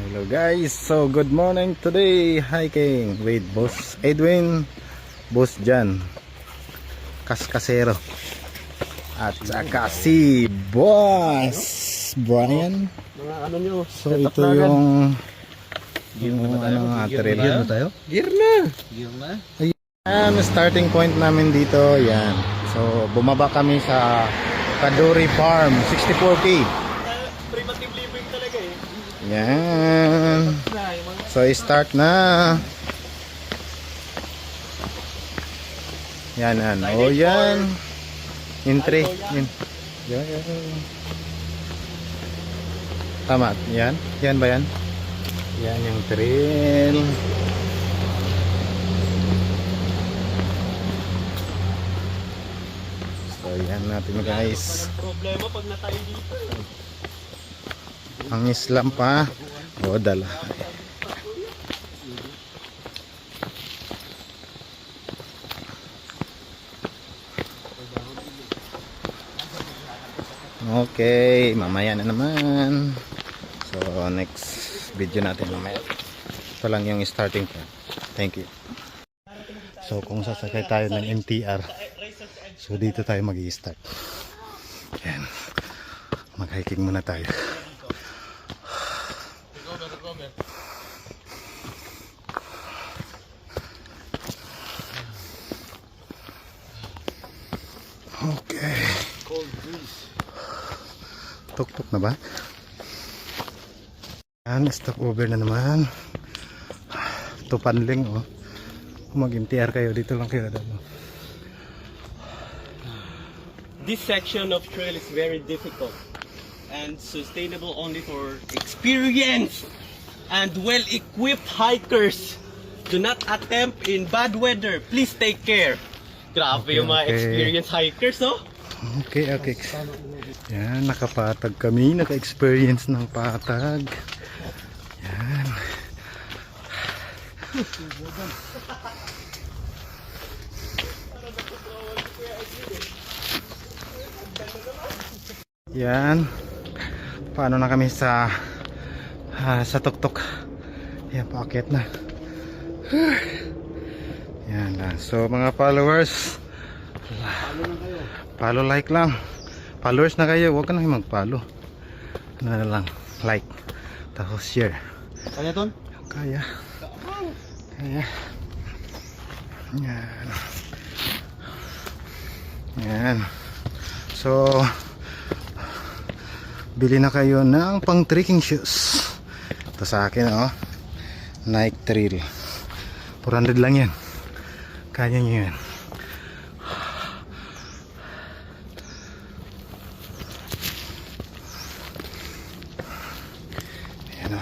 Hello guys, so good morning today, hiking with Boss Edwin, Boss Jan, Kaskasero, at saka si Boss Brian. So ito yung ano nga trail. Gear na tayo? Gear na. Ayan, starting point namin dito, yan. So bumaba kami sa Kaduri Farm, 64K. Primitive living talaga eh. Yan. So start na. Yan, yan. O yan. Entry. Yan. Tama. Yan. Yan ba yan? Yan yung trail. So yan natin guys. Problema pag natayo dito. Ang Islam pa. O dala. Okay, mamaya na naman. So next video natin mamaya. Ito lang yung starting point. Thank you. So kung sasakay tayo ng MTR, so dito tayo mag-i-start. Yan. Mag-hiking muna tayo. Okay. Tuk-tuk na ba? Yan, stop over na naman. Tupanling oh. Kung mag-MTR kayo, dito lang kayo dalo. This section of trail is very difficult and sustainable only for experienced and well-equipped hikers. Do not attempt in bad weather. Please take care. Grabe yung mga experienced hikers, oh. Okay, okay. Yan, nakapatag kami. Naka-experience ng patag. Yan. Yan. Paano na kami sa tuktok. Yan, paakyat na. Yan lang. So mga followers, follow, like lang. Followers na kayo, huwag ka na mag-follow. Ano na lang, like, tapos share. Kaya ton? Kaya. Kaya. Yan. Yan. So bili na kayo ng pang trekking shoes. Ito sa akin oh, Nike Trail, 400 lang yan. Kaya nyo yan. Ayan o.